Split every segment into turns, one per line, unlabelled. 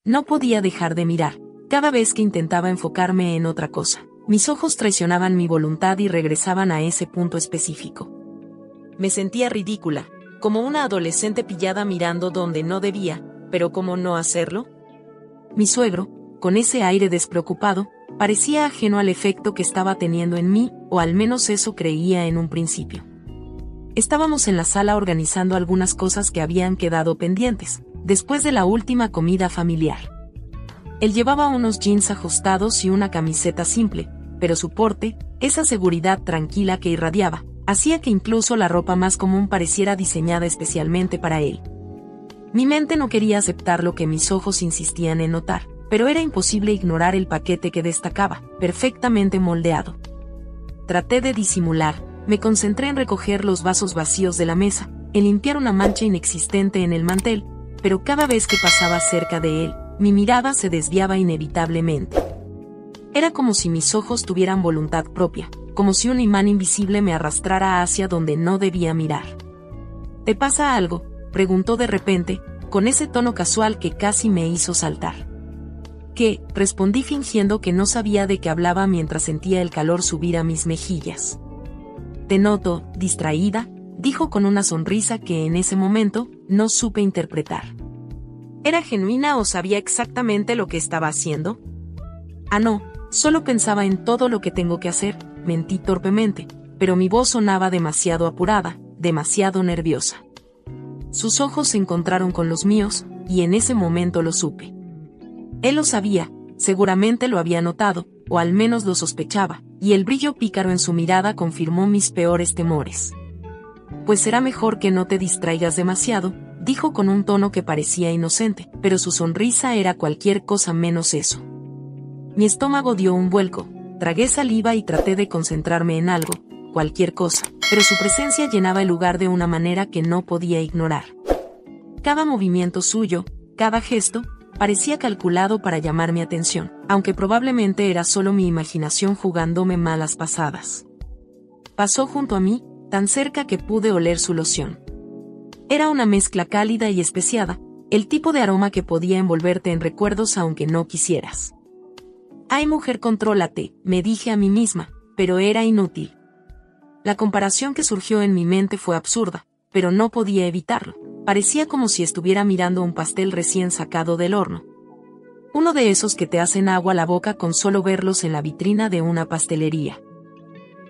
No podía dejar de mirar. Cada vez que intentaba enfocarme en otra cosa, mis ojos traicionaban mi voluntad y regresaban a ese punto específico. Me sentía ridícula, como una adolescente pillada mirando donde no debía, pero ¿cómo no hacerlo? Mi suegro, con ese aire despreocupado, parecía ajeno al efecto que estaba teniendo en mí, o al menos eso creía en un principio. Estábamos en la sala organizando algunas cosas que habían quedado pendientes, después de la última comida familiar. Él llevaba unos jeans ajustados y una camiseta simple, pero su porte, esa seguridad tranquila que irradiaba, hacía que incluso la ropa más común pareciera diseñada especialmente para él. Mi mente no quería aceptar lo que mis ojos insistían en notar, pero era imposible ignorar el paquete que destacaba, perfectamente moldeado. Traté de disimular, me concentré en recoger los vasos vacíos de la mesa, en limpiar una mancha inexistente en el mantel, pero cada vez que pasaba cerca de él, mi mirada se desviaba inevitablemente. Era como si mis ojos tuvieran voluntad propia, como si un imán invisible me arrastrara hacia donde no debía mirar. ¿Te pasa algo?, preguntó de repente, con ese tono casual que casi me hizo saltar. ¿Qué?, respondí fingiendo que no sabía de qué hablaba mientras sentía el calor subir a mis mejillas. Te noto distraída, dijo con una sonrisa que en ese momento no supe interpretar. ¿Era genuina o sabía exactamente lo que estaba haciendo? Ah, no, solo pensaba en todo lo que tengo que hacer, mentí torpemente, pero mi voz sonaba demasiado apurada, demasiado nerviosa. Sus ojos se encontraron con los míos, y en ese momento lo supe. Él lo sabía, seguramente lo había notado, o al menos lo sospechaba, y el brillo pícaro en su mirada confirmó mis peores temores. Pues será mejor que no te distraigas demasiado, dijo con un tono que parecía inocente, pero su sonrisa era cualquier cosa menos eso. Mi estómago dio un vuelco, tragué saliva y traté de concentrarme en algo, cualquier cosa, pero su presencia llenaba el lugar de una manera que no podía ignorar. Cada movimiento suyo, cada gesto, parecía calculado para llamar mi atención, aunque probablemente era solo mi imaginación jugándome malas pasadas. Pasó junto a mí, tan cerca que pude oler su loción. Era una mezcla cálida y especiada, el tipo de aroma que podía envolverte en recuerdos aunque no quisieras. Ay, mujer, contrólate, me dije a mí misma, pero era inútil. La comparación que surgió en mi mente fue absurda, pero no podía evitarlo. Parecía como si estuviera mirando un pastel recién sacado del horno. Uno de esos que te hacen agua a la boca con solo verlos en la vitrina de una pastelería.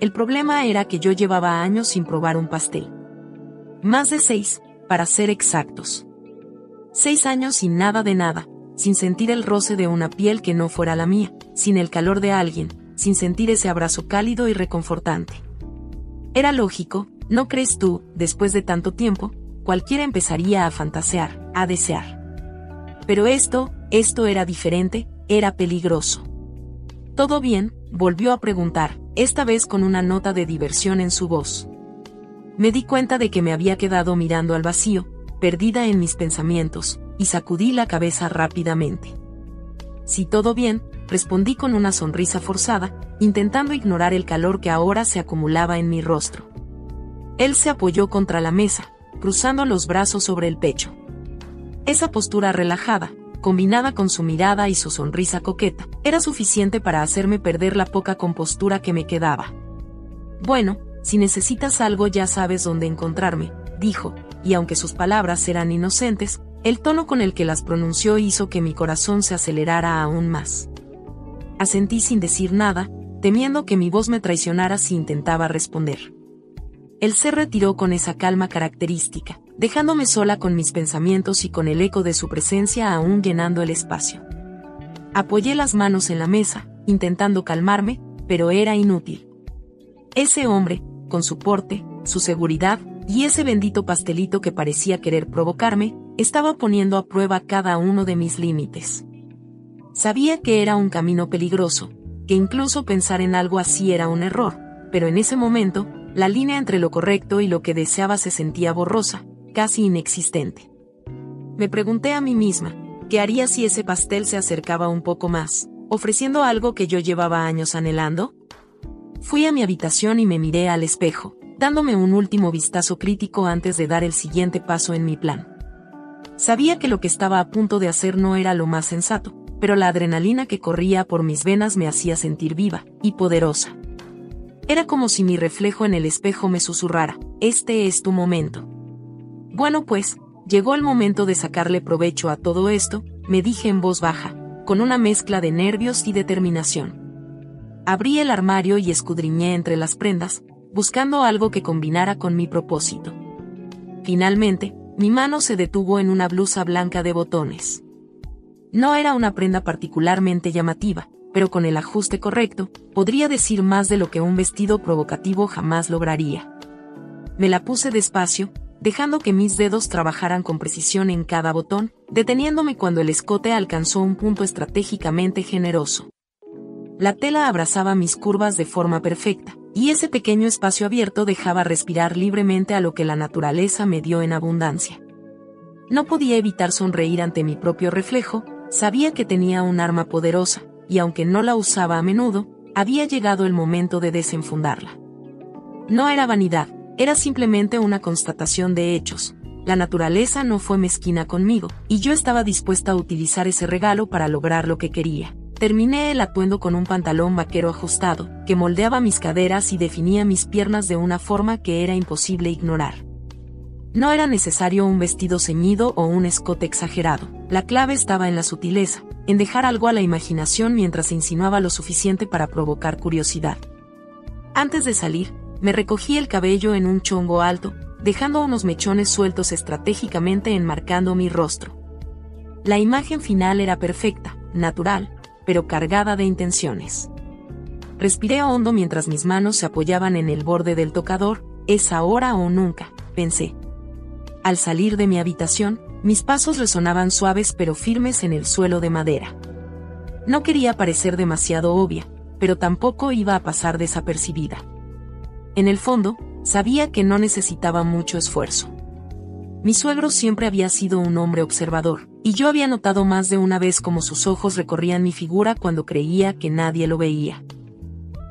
El problema era que yo llevaba años sin probar un pastel. Más de 6, para ser exactos. 6 años sin nada de nada, sin sentir el roce de una piel que no fuera la mía, sin el calor de alguien, sin sentir ese abrazo cálido y reconfortante. Era lógico, ¿no crees tú, después de tanto tiempo? Cualquiera empezaría a fantasear, a desear. Pero esto era diferente, era peligroso. ¿Todo bien?, volvió a preguntar, esta vez con una nota de diversión en su voz. Me di cuenta de que me había quedado mirando al vacío, perdida en mis pensamientos, y sacudí la cabeza rápidamente. Sí, todo bien, respondí con una sonrisa forzada, intentando ignorar el calor que ahora se acumulaba en mi rostro. Él se apoyó contra la mesa, cruzando los brazos sobre el pecho. Esa postura relajada, combinada con su mirada y su sonrisa coqueta, era suficiente para hacerme perder la poca compostura que me quedaba. Bueno, si necesitas algo ya sabes dónde encontrarme, dijo, y aunque sus palabras eran inocentes, el tono con el que las pronunció hizo que mi corazón se acelerara aún más. Asentí sin decir nada, temiendo que mi voz me traicionara si intentaba responder. Él se retiró con esa calma característica, dejándome sola con mis pensamientos y con el eco de su presencia aún llenando el espacio. Apoyé las manos en la mesa, intentando calmarme, pero era inútil. Ese hombre, con su porte, su seguridad, y ese bendito pastelito que parecía querer provocarme, estaba poniendo a prueba cada uno de mis límites. Sabía que era un camino peligroso, que incluso pensar en algo así era un error, pero en ese momento, la línea entre lo correcto y lo que deseaba se sentía borrosa, casi inexistente. Me pregunté a mí misma, ¿qué haría si ese pastel se acercaba un poco más, ofreciendo algo que yo llevaba años anhelando? Fui a mi habitación y me miré al espejo, dándome un último vistazo crítico antes de dar el siguiente paso en mi plan. Sabía que lo que estaba a punto de hacer no era lo más sensato, pero la adrenalina que corría por mis venas me hacía sentir viva y poderosa. Era como si mi reflejo en el espejo me susurrara: este es tu momento. Bueno, pues, llegó el momento de sacarle provecho a todo esto, me dije en voz baja, con una mezcla de nervios y determinación. Abrí el armario y escudriñé entre las prendas, buscando algo que combinara con mi propósito. Finalmente, mi mano se detuvo en una blusa blanca de botones. No era una prenda particularmente llamativa, pero con el ajuste correcto, podría decir más de lo que un vestido provocativo jamás lograría. Me la puse despacio, dejando que mis dedos trabajaran con precisión en cada botón, deteniéndome cuando el escote alcanzó un punto estratégicamente generoso. La tela abrazaba mis curvas de forma perfecta, y ese pequeño espacio abierto dejaba respirar libremente a lo que la naturaleza me dio en abundancia. No podía evitar sonreír ante mi propio reflejo, sabía que tenía un arma poderosa, y aunque no la usaba a menudo, había llegado el momento de desenfundarla. No era vanidad, era simplemente una constatación de hechos. La naturaleza no fue mezquina conmigo, y yo estaba dispuesta a utilizar ese regalo para lograr lo que quería. Terminé el atuendo con un pantalón vaquero ajustado, que moldeaba mis caderas y definía mis piernas de una forma que era imposible ignorar. No era necesario un vestido ceñido o un escote exagerado. La clave estaba en la sutileza, en dejar algo a la imaginación mientras se insinuaba lo suficiente para provocar curiosidad. Antes de salir, me recogí el cabello en un chongo alto, dejando unos mechones sueltos estratégicamente enmarcando mi rostro. La imagen final era perfecta, natural, pero cargada de intenciones. Respiré hondo mientras mis manos se apoyaban en el borde del tocador. Es ahora o nunca, pensé. Al salir de mi habitación, mis pasos resonaban suaves pero firmes en el suelo de madera. No quería parecer demasiado obvia, pero tampoco iba a pasar desapercibida. En el fondo, sabía que no necesitaba mucho esfuerzo. Mi suegro siempre había sido un hombre observador, y yo había notado más de una vez cómo sus ojos recorrían mi figura cuando creía que nadie lo veía.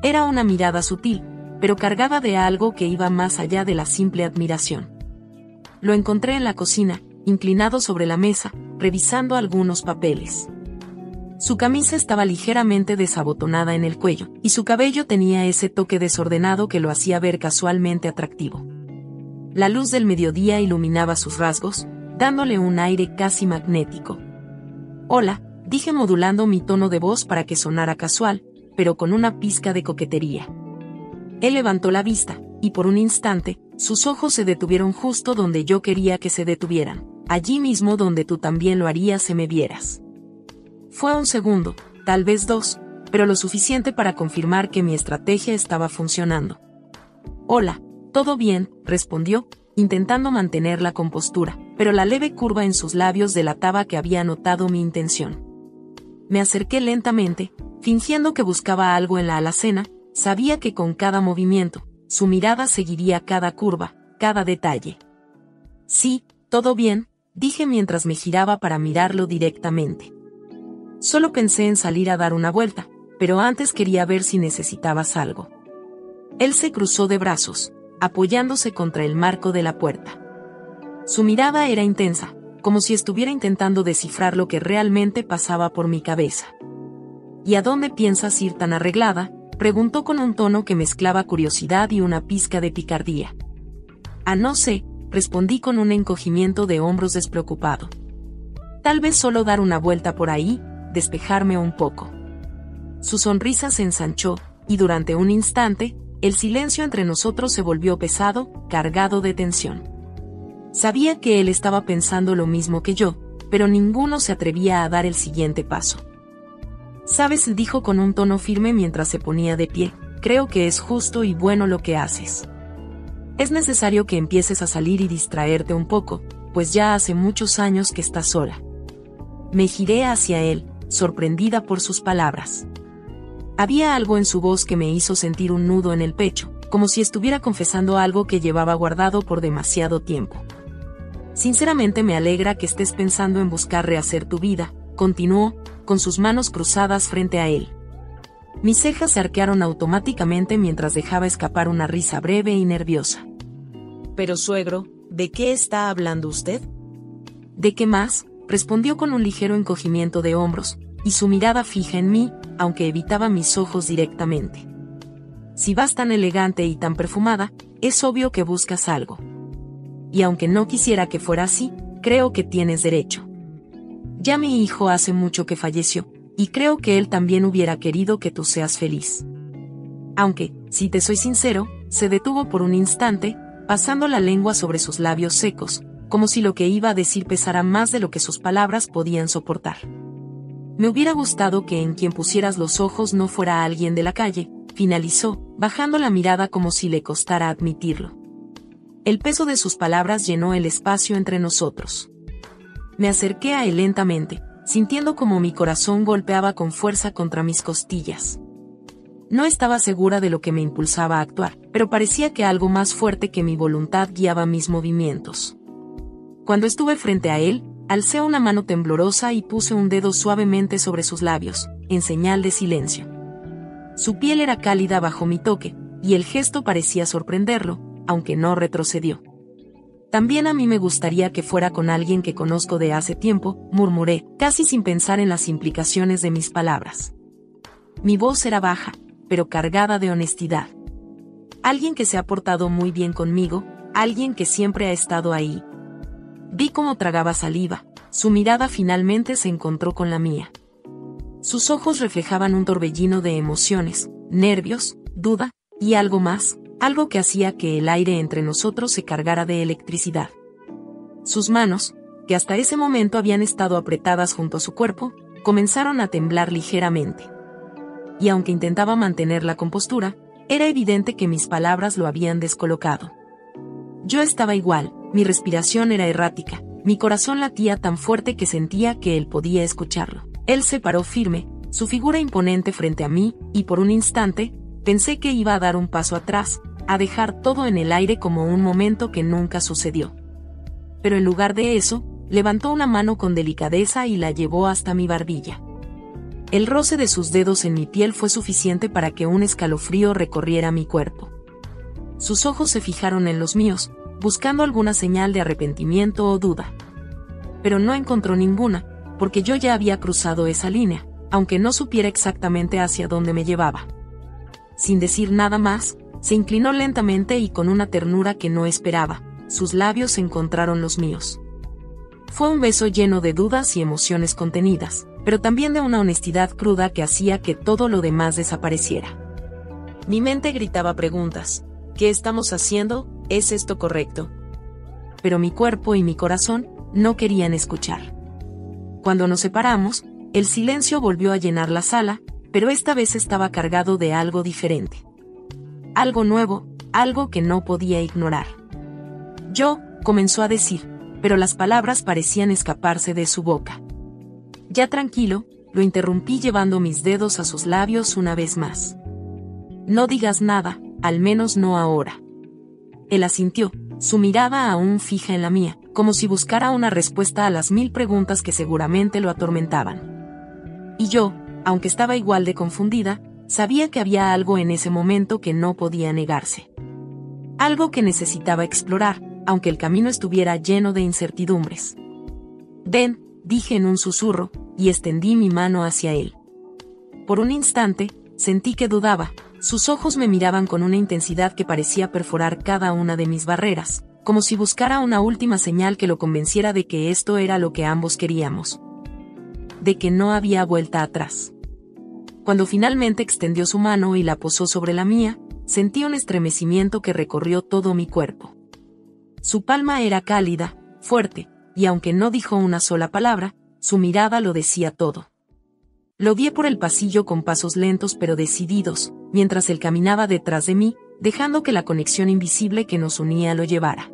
Era una mirada sutil, pero cargada de algo que iba más allá de la simple admiración. Lo encontré en la cocina, inclinado sobre la mesa, revisando algunos papeles. Su camisa estaba ligeramente desabotonada en el cuello, y su cabello tenía ese toque desordenado que lo hacía ver casualmente atractivo. La luz del mediodía iluminaba sus rasgos, dándole un aire casi magnético. «Hola», dije modulando mi tono de voz para que sonara casual, pero con una pizca de coquetería. Él levantó la vista, y por un instante, sus ojos se detuvieron justo donde yo quería que se detuvieran, allí mismo donde tú también lo harías si me vieras. Fue un segundo, tal vez dos, pero lo suficiente para confirmar que mi estrategia estaba funcionando. «Hola, todo bien», respondió, intentando mantener la compostura, pero la leve curva en sus labios delataba que había notado mi intención. Me acerqué lentamente, fingiendo que buscaba algo en la alacena. Sabía que con cada movimiento, su mirada seguiría cada curva, cada detalle. «Sí, todo bien», dije mientras me giraba para mirarlo directamente. Solo pensé en salir a dar una vuelta, pero antes quería ver si necesitabas algo. Él se cruzó de brazos, apoyándose contra el marco de la puerta. Su mirada era intensa, como si estuviera intentando descifrar lo que realmente pasaba por mi cabeza. «¿Y a dónde piensas ir tan arreglada?», preguntó con un tono que mezclaba curiosidad y una pizca de picardía. «No sé», respondí con un encogimiento de hombros despreocupado. «Tal vez solo dar una vuelta por ahí, despejarme un poco». Su sonrisa se ensanchó, y durante un instante, el silencio entre nosotros se volvió pesado, cargado de tensión. Sabía que él estaba pensando lo mismo que yo, pero ninguno se atrevía a dar el siguiente paso. «Sabes», dijo con un tono firme mientras se ponía de pie, «creo que es justo y bueno lo que haces. Es necesario que empieces a salir y distraerte un poco, pues ya hace muchos años que estás sola». Me giré hacia él, sorprendida por sus palabras. Había algo en su voz que me hizo sentir un nudo en el pecho, como si estuviera confesando algo que llevaba guardado por demasiado tiempo. «Sinceramente me alegra que estés pensando en buscar rehacer tu vida», continuó, con sus manos cruzadas frente a él. Mis cejas se arquearon automáticamente mientras dejaba escapar una risa breve y nerviosa. «Pero suegro, ¿de qué está hablando usted?». ¿De qué más?, respondió con un ligero encogimiento de hombros, y su mirada fija en mí, aunque evitaba mis ojos directamente. Si vas tan elegante y tan perfumada, es obvio que buscas algo. Y aunque no quisiera que fuera así, creo que tienes derecho. Ya mi hijo hace mucho que falleció, y creo que él también hubiera querido que tú seas feliz. Aunque, si te soy sincero, se detuvo por un instante, pasando la lengua sobre sus labios secos, como si lo que iba a decir pesara más de lo que sus palabras podían soportar. Me hubiera gustado que en quien pusieras los ojos no fuera alguien de la calle, finalizó, bajando la mirada como si le costara admitirlo. El peso de sus palabras llenó el espacio entre nosotros. Me acerqué a él lentamente, sintiendo como mi corazón golpeaba con fuerza contra mis costillas. No estaba segura de lo que me impulsaba a actuar, pero parecía que algo más fuerte que mi voluntad guiaba mis movimientos. Cuando estuve frente a él, alcé una mano temblorosa y puse un dedo suavemente sobre sus labios, en señal de silencio. Su piel era cálida bajo mi toque, y el gesto parecía sorprenderlo, aunque no retrocedió. También a mí me gustaría que fuera con alguien que conozco de hace tiempo, murmuré, casi sin pensar en las implicaciones de mis palabras. Mi voz era baja, pero cargada de honestidad. Alguien que se ha portado muy bien conmigo, alguien que siempre ha estado ahí. Vi cómo tragaba saliva, su mirada finalmente se encontró con la mía. Sus ojos reflejaban un torbellino de emociones, nervios, duda, y algo más, algo que hacía que el aire entre nosotros se cargara de electricidad. Sus manos, que hasta ese momento habían estado apretadas junto a su cuerpo, comenzaron a temblar ligeramente. Y aunque intentaba mantener la compostura, era evidente que mis palabras lo habían descolocado. Yo estaba igual, mi respiración era errática, mi corazón latía tan fuerte que sentía que él podía escucharlo. Él se paró firme, su figura imponente frente a mí, y por un instante, pensé que iba a dar un paso atrás, a dejar todo en el aire como un momento que nunca sucedió. Pero en lugar de eso, levantó una mano con delicadeza y la llevó hasta mi barbilla. El roce de sus dedos en mi piel fue suficiente para que un escalofrío recorriera mi cuerpo. Sus ojos se fijaron en los míos, buscando alguna señal de arrepentimiento o duda. Pero no encontró ninguna, porque yo ya había cruzado esa línea, aunque no supiera exactamente hacia dónde me llevaba. Sin decir nada más, se inclinó lentamente y con una ternura que no esperaba, sus labios encontraron los míos. Fue un beso lleno de dudas y emociones contenidas, pero también de una honestidad cruda que hacía que todo lo demás desapareciera. Mi mente gritaba preguntas. ¿Qué estamos haciendo? ¿Es esto correcto? Pero mi cuerpo y mi corazón no querían escuchar. Cuando nos separamos, el silencio volvió a llenar la sala, pero esta vez estaba cargado de algo diferente. Algo nuevo, algo que no podía ignorar. Yo, comenzó a decir, pero las palabras parecían escaparse de su boca. Ya tranquilo, lo interrumpí llevando mis dedos a sus labios una vez más. No digas nada, al menos no ahora. Él asintió, su mirada aún fija en la mía, como si buscara una respuesta a las 1000 preguntas que seguramente lo atormentaban. Y yo, aunque estaba igual de confundida, sabía que había algo en ese momento que no podía negarse. Algo que necesitaba explorar, aunque el camino estuviera lleno de incertidumbres. Ven, dije en un susurro, y extendí mi mano hacia él. Por un instante, sentí que dudaba. Sus ojos me miraban con una intensidad que parecía perforar cada una de mis barreras, como si buscara una última señal que lo convenciera de que esto era lo que ambos queríamos. De que no había vuelta atrás. Cuando finalmente extendió su mano y la posó sobre la mía, sentí un estremecimiento que recorrió todo mi cuerpo. Su palma era cálida, fuerte, y aunque no dijo una sola palabra, su mirada lo decía todo. Lo guié por el pasillo con pasos lentos pero decididos, mientras él caminaba detrás de mí, dejando que la conexión invisible que nos unía lo llevara.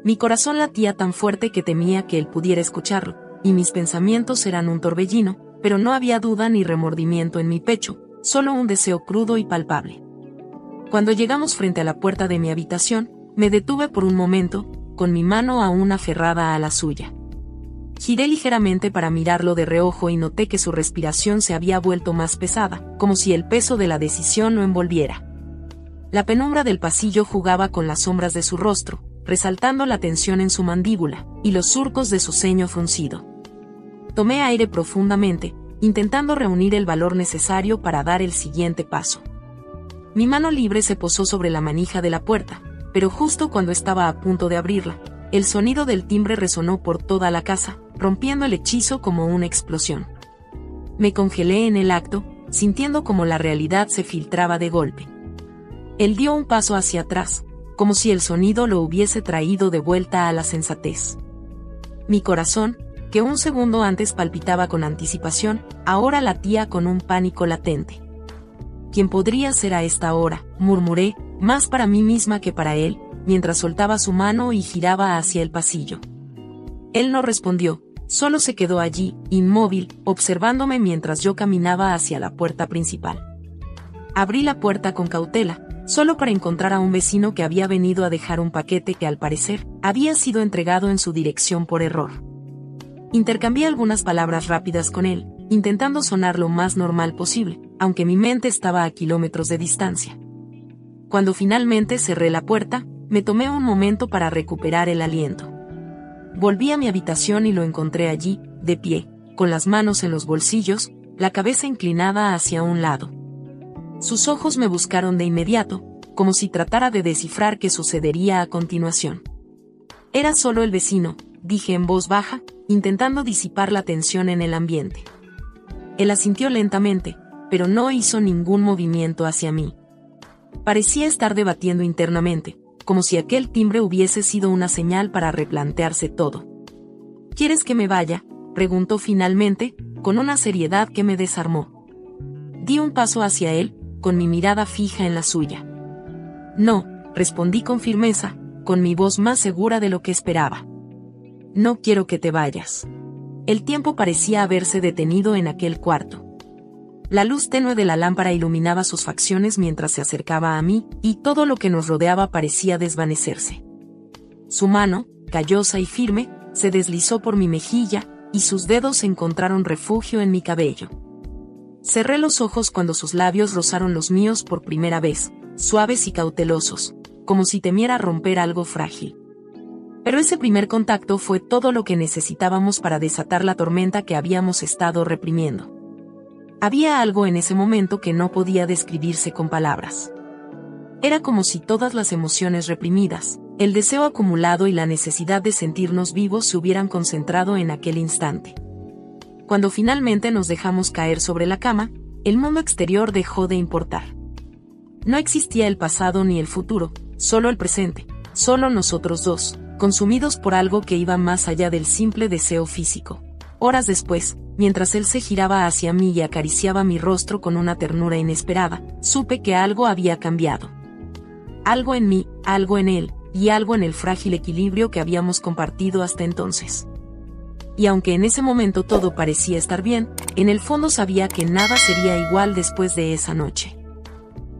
Mi corazón latía tan fuerte que temía que él pudiera escucharlo, y mis pensamientos eran un torbellino, pero no había duda ni remordimiento en mi pecho, solo un deseo crudo y palpable. Cuando llegamos frente a la puerta de mi habitación, me detuve por un momento, con mi mano aún aferrada a la suya. Giré ligeramente para mirarlo de reojo y noté que su respiración se había vuelto más pesada, como si el peso de la decisión lo envolviera. La penumbra del pasillo jugaba con las sombras de su rostro, resaltando la tensión en su mandíbula y los surcos de su ceño fruncido. Tomé aire profundamente, intentando reunir el valor necesario para dar el siguiente paso. Mi mano libre se posó sobre la manija de la puerta, pero justo cuando estaba a punto de abrirla, el sonido del timbre resonó por toda la casa, rompiendo el hechizo como una explosión. Me congelé en el acto, sintiendo como la realidad se filtraba de golpe. Él dio un paso hacia atrás, como si el sonido lo hubiese traído de vuelta a la sensatez. Mi corazón, que un segundo antes palpitaba con anticipación, ahora latía con un pánico latente. ¿Quién podría ser a esta hora?, murmuré, más para mí misma que para él, mientras soltaba su mano y giraba hacia el pasillo. Él no respondió, solo se quedó allí, inmóvil, observándome mientras yo caminaba hacia la puerta principal. Abrí la puerta con cautela, solo para encontrar a un vecino que había venido a dejar un paquete que al parecer había sido entregado en su dirección por error. Intercambié algunas palabras rápidas con él, intentando sonar lo más normal posible, aunque mi mente estaba a kilómetros de distancia. Cuando finalmente cerré la puerta, me tomé un momento para recuperar el aliento. Volví a mi habitación y lo encontré allí, de pie, con las manos en los bolsillos, la cabeza inclinada hacia un lado. Sus ojos me buscaron de inmediato, como si tratara de descifrar qué sucedería a continuación. Era solo el vecino, dije en voz baja, intentando disipar la tensión en el ambiente. Él asintió lentamente, pero no hizo ningún movimiento hacia mí. Parecía estar debatiendo internamente, como si aquel timbre hubiese sido una señal para replantearse todo. ¿Quieres que me vaya?, preguntó finalmente, con una seriedad que me desarmó. Di un paso hacia él, con mi mirada fija en la suya. No, respondí con firmeza, con mi voz más segura de lo que esperaba. No quiero que te vayas. El tiempo parecía haberse detenido en aquel cuarto. La luz tenue de la lámpara iluminaba sus facciones mientras se acercaba a mí, y todo lo que nos rodeaba parecía desvanecerse. Su mano, callosa y firme, se deslizó por mi mejilla, y sus dedos encontraron refugio en mi cabello. Cerré los ojos cuando sus labios rozaron los míos por primera vez, suaves y cautelosos, como si temiera romper algo frágil. Pero ese primer contacto fue todo lo que necesitábamos para desatar la tormenta que habíamos estado reprimiendo. Había algo en ese momento que no podía describirse con palabras. Era como si todas las emociones reprimidas, el deseo acumulado y la necesidad de sentirnos vivos se hubieran concentrado en aquel instante. Cuando finalmente nos dejamos caer sobre la cama, el mundo exterior dejó de importar. No existía el pasado ni el futuro, solo el presente, solo nosotros dos, consumidos por algo que iba más allá del simple deseo físico. Horas después, mientras él se giraba hacia mí y acariciaba mi rostro con una ternura inesperada, supe que algo había cambiado. Algo en mí, algo en él, y algo en el frágil equilibrio que habíamos compartido hasta entonces. Y aunque en ese momento todo parecía estar bien, en el fondo sabía que nada sería igual después de esa noche.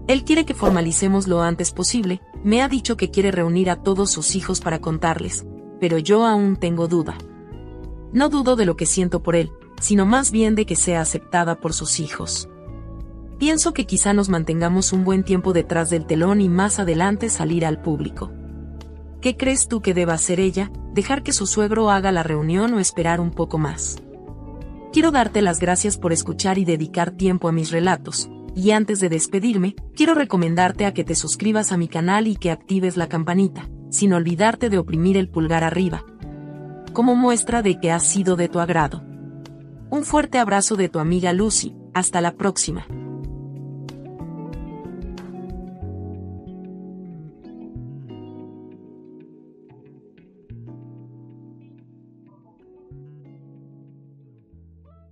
Él quiere que formalicemos lo antes posible, me ha dicho que quiere reunir a todos sus hijos para contarles, pero yo aún tengo duda. No dudo de lo que siento por él, sino más bien de que sea aceptada por sus hijos. Pienso que quizá nos mantengamos un buen tiempo detrás del telón y más adelante salir al público. ¿Qué crees tú que deba hacer ella? ¿Dejar que su suegro haga la reunión o esperar un poco más? Quiero darte las gracias por escuchar y dedicar tiempo a mis relatos, y antes de despedirme, quiero recomendarte a que te suscribas a mi canal y que actives la campanita, sin olvidarte de oprimir el pulgar arriba, como muestra de que ha sido de tu agrado. Un fuerte abrazo de tu amiga Lucy, hasta la próxima.